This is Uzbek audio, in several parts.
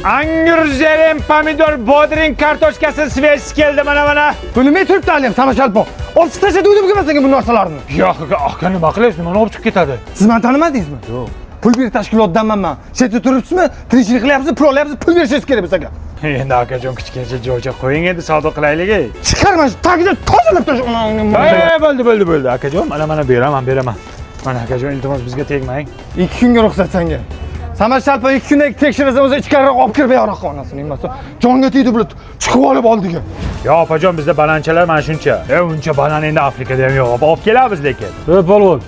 Angur, zerem, pomidor, bodring, kartoshkasi svejsi keldi mana. Bilmay turibdi halim, Samashalpo. Olib tashlab o'ydim kelmasangiz bu narsalarni. Yo'q, aka nima qilyapsiz? Nimani olib chiqib ketadi? Siz meni tanimadingizmi? Yo'q. Pul berish tashkilotdanman men. Shetda turibsizmi? Tirikchilik qilyapsiz, pul olyapsiz, pul berishingiz kerak bizga. Endi akajon kichkincha joyga qo'ying endi savdo qilaylik. Chiqarma, tagidan tozalab tashlab. Bo'ldi. Akajon, mana beraman. Mana akajon, iltimos bizga tegmang. 2 kunga ruxsat senga. Samashalpo 2 kundan tekshirasan o'zi ichkariroq olib kirib yo'roqqa onasini emas. Jonga tegdi bular. Chiqib olib oldiga. Yo, opajon, bizda bananchalar mana shuncha. Uncha banan endi Afrikada ham yo'q. Olib kelamiz lekin. Polvon.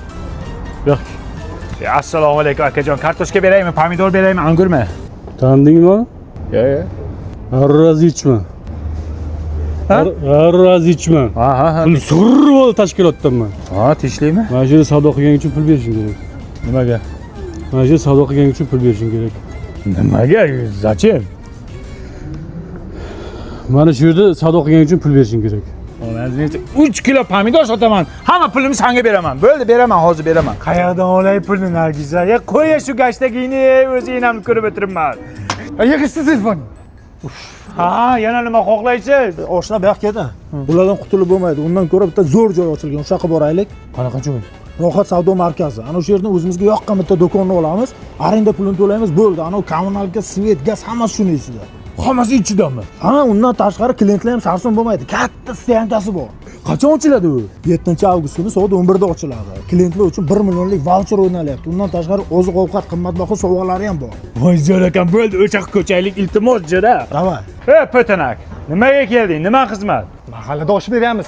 Yo'q. Assalomu alaykum akajon. Kartoshka beraymi, pomidor beraymi, angurmi? Tandingmi? Yo'q. Razıçma. Razıçma. Ha. Pul sug'urib oldi tashkilotdanman. Ha, tinchlikmi? Mana shu yerda savdo qilganing uchun pul berishing kerak. Nimaga? Mana shu yerda savdo qilganing uchun pul berishing kerak. Nimaga? Zachем? Mana shu yerda savdo qilganing uchun pul berishing kerak. 3 kilo pomidor sotaman. Hamma pulimni senga beraman. Bo'ldi, beraman, hozir beraman. Qayerdan olay pulni Nargiza? Ya qo'y shu gashtagingni, o'zing ham ko'rib o'tiribman. Yig'ishdi telefon. Ha, yana nima xohlaysiz? Oshna bu yoqqa edi. Bulardan qutulib bo'lmaydi. Undan ko'ra bitta zo'r joy ochilgan. O'sha yoqqa boraylik. Qanaqa joy? Rohat savdo markazi. Ana o'sha yerdan o'zimizga yoqqan bitta do'konni olamiz. Arenda pulini to'laymiz, bo'ldi. Ana kommunalga, svet, gaz hammasi shuni ichida. Hammasi ichidami? Ha, undan tashqari klientlar ham sarson bo'lmaydi. Katta stoyankasi bor. Qachon ochiladi u? 7-avgust kuni soat 11da ochiladi. Klientlar uchun 1 millionlik voucher o'ynalyapti. Undan tashqari oziq-ovqat, qimmatbaho sovg'alari ham bor. Voy zo'rakam, bo'ldi, o'sha ko'chaylik iltimos jira. Davay. Po'tanak. Nimaga kelding? Nima xizmat? Mahallada osh beryapmiz.